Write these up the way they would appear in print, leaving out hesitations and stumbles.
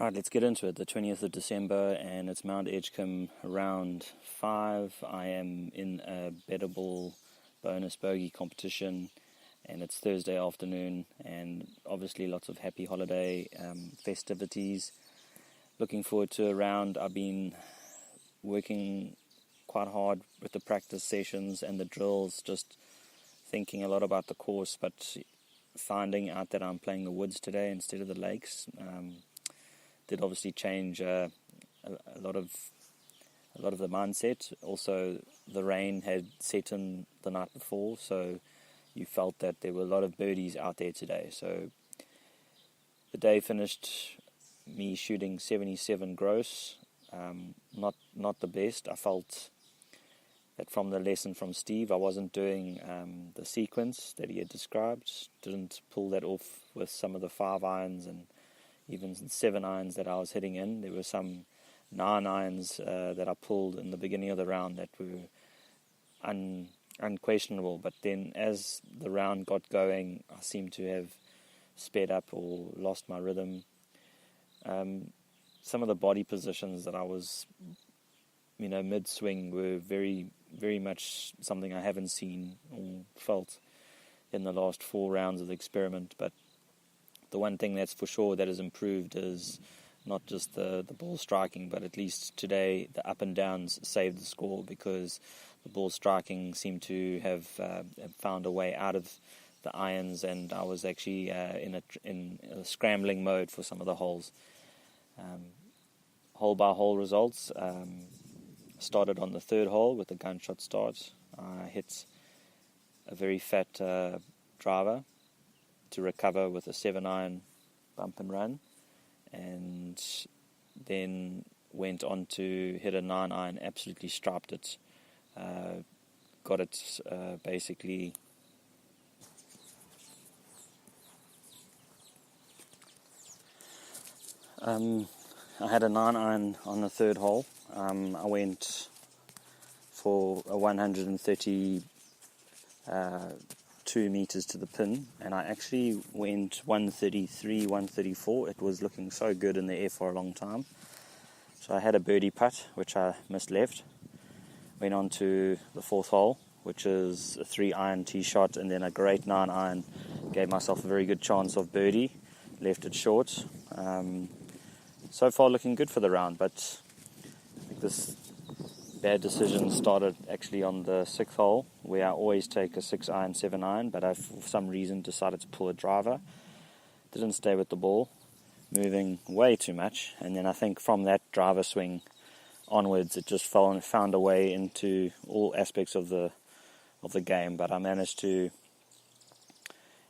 Right, let's get into it. The 20th of December, and it's Mount Edgecombe, round 5. I am in a bettable bonus bogey competition, and it's Thursday afternoon, and obviously lots of happy holiday festivities. Looking forward to a round. I've been working quite hard with the practice sessions and the drills, just thinking a lot about the course, but finding out that I'm playing the woods today instead of the lakes did obviously change a lot of the mindset. Also, the rain had set in the night before, so you felt that there were a lot of birdies out there today. So the day finished me shooting 77 gross, not the best. I felt that from the lesson from Steve, I wasn't doing the sequence that he had described. Didn't pull that off with some of the 5 irons and even 7 irons that I was hitting in. There were some 9 irons that I pulled in the beginning of the round that were unquestionable. But then as the round got going, I seemed to have sped up or lost my rhythm. Some of the body positions that I was, mid-swing were very, very much something I haven't seen or felt in the last 4 rounds of the experiment. But the one thing that's for sure that has improved is not just the ball striking, but at least today the up and downs saved the score, because the ball striking seemed to have found a way out of the irons, and I was actually in a scrambling mode for some of the holes. Hole by hole results. Started on the 3rd hole with a gunshot start. I hit a very fat driver to recover with a 7-iron bump and run, and then went on to hit a 9-iron, absolutely striped it, got it basically I had a 9-iron on the 3rd hole. I went for a 132 meters to the pin, and I actually went 133, 134. It was looking so good in the air for a long time. So I had a birdie putt, which I missed left. Went on to the 4th hole, which is a 3-iron tee shot, and then a great 9-iron. Gave myself a very good chance of birdie. Left it short. So far looking good for the round, but I think this bad decision started actually on the 6th hole, where I always take a 6-iron, 7-iron, but I for some reason decided to pull a driver. Didn't stay with the ball, moving way too much, and then I think from that driver swing onwards it just found a way into all aspects of the game. But I managed to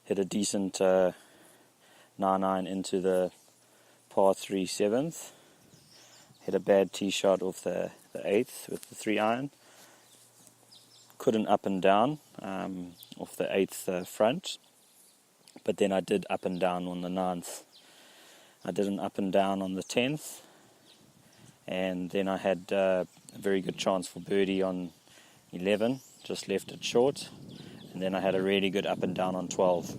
hit a decent 9-iron into the par 3 7th. Hit a bad tee shot off the 8th with the 3-iron. Couldn't up and down off the 8th front, but then I did up and down on the 9th. I did an up and down on the 10th, and then I had a very good chance for birdie on 11, just left it short, and then I had a really good up and down on 12.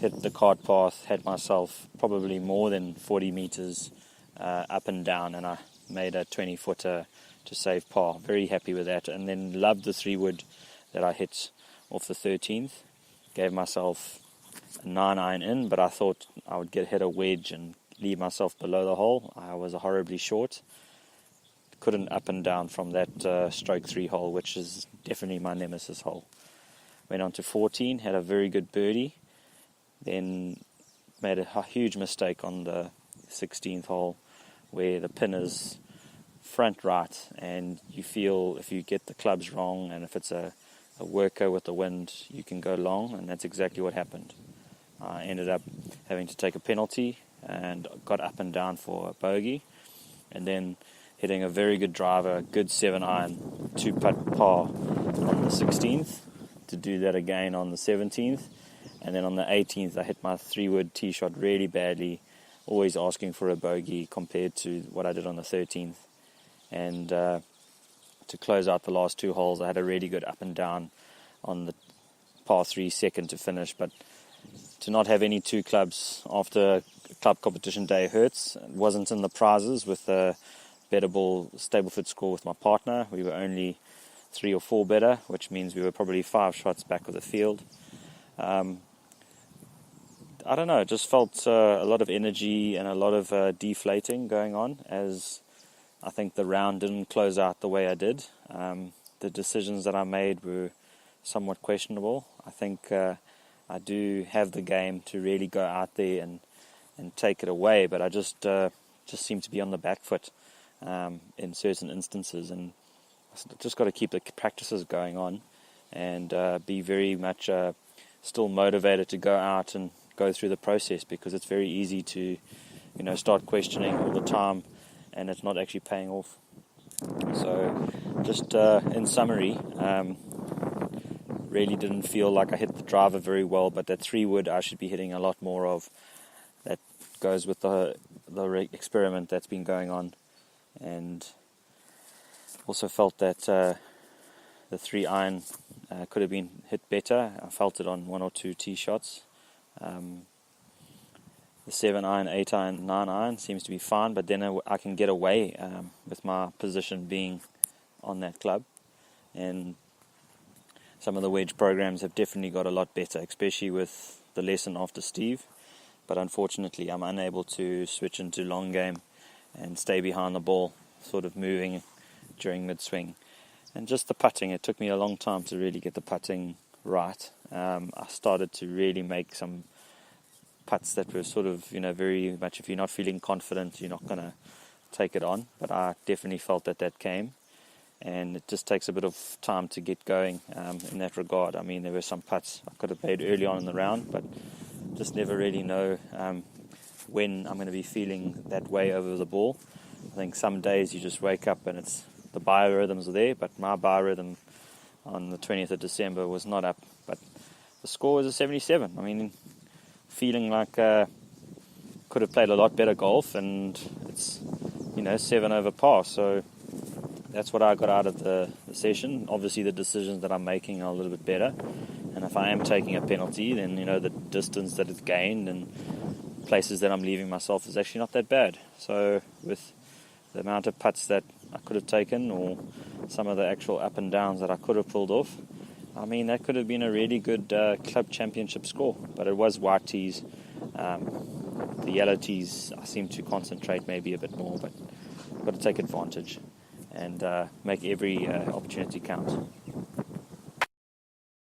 Hit the cart path, had myself probably more than 40 meters up and down, and I made a 20-footer to save par. Very happy with that, and then loved the 3-wood that I hit off the 13th. Gave myself a 9-iron in, but I thought I would hit a wedge and leave myself below the hole. I was horribly short. Couldn't up and down from that stroke 3 hole, which is definitely my nemesis hole. Went on to 14, had a very good birdie. Then made a huge mistake on the 16th hole, where the pin is front right, and you feel if you get the clubs wrong, and if it's a worker with the wind, you can go long, and that's exactly what happened. I ended up having to take a penalty and got up and down for a bogey, and then hitting a very good driver, good 7-iron, 2-putt par on the 16th, to do that again on the 17th. And then on the 18th, I hit my 3-wood tee shot really badly, always asking for a bogey compared to what I did on the 13th. And to close out the last 2 holes, I had a really good up and down on the par 3 second to finish. But to not have any 2 clubs after club competition day hurts. It wasn't in the prizes with a better ball Stableford score with my partner. We were only 3 or 4 better, which means we were probably 5 shots back of the field. I don't know, it just felt a lot of energy and a lot of deflating going on, as I think the round didn't close out the way I did. The decisions that I made were somewhat questionable. I think I do have the game to really go out there and take it away, but I just seem to be on the back foot in certain instances, and just got to keep the practices going on and be very much still motivated to go out and go through the process, because it's very easy to start questioning all the time and it's not actually paying off. So just in summary, really didn't feel like I hit the driver very well, but that 3 wood I should be hitting a lot more of. That goes with the experiment that's been going on, and also felt that the 3 iron could have been hit better. I felt it on 1 or 2 tee shots. The 7 iron, 8 iron, 9 iron seems to be fine, but then I can get away with my position being on that club. And some of the wedge programs have definitely got a lot better, especially with the lesson after Steve. But unfortunately, I'm unable to switch into long game and stay behind the ball, sort of moving during mid-swing. And just the putting, it took me a long time to really get the putting right. I started to really make some putts that were sort of, very much, if you're not feeling confident, you're not going to take it on. But I definitely felt that came. And it just takes a bit of time to get going in that regard. I mean, there were some putts I could have played early on in the round, but just never really know when I'm going to be feeling that way over the ball. I think some days you just wake up and it's the biorhythms are there, but my biorhythm on the 20th of December was not up. But the score was a 77. I mean, feeling like could have played a lot better golf, and it's 7 over par. So that's what I got out of the session. Obviously, the decisions that I'm making are a little bit better, and if I am taking a penalty, then the distance that it's gained and places that I'm leaving myself is actually not that bad. So with the amount of putts that I could have taken, or some of the actual up and downs that I could have pulled off, I mean, that could have been a really good club championship score. But it was white tees. The yellow tees, I seem to concentrate maybe a bit more, but I've got to take advantage and make every opportunity count.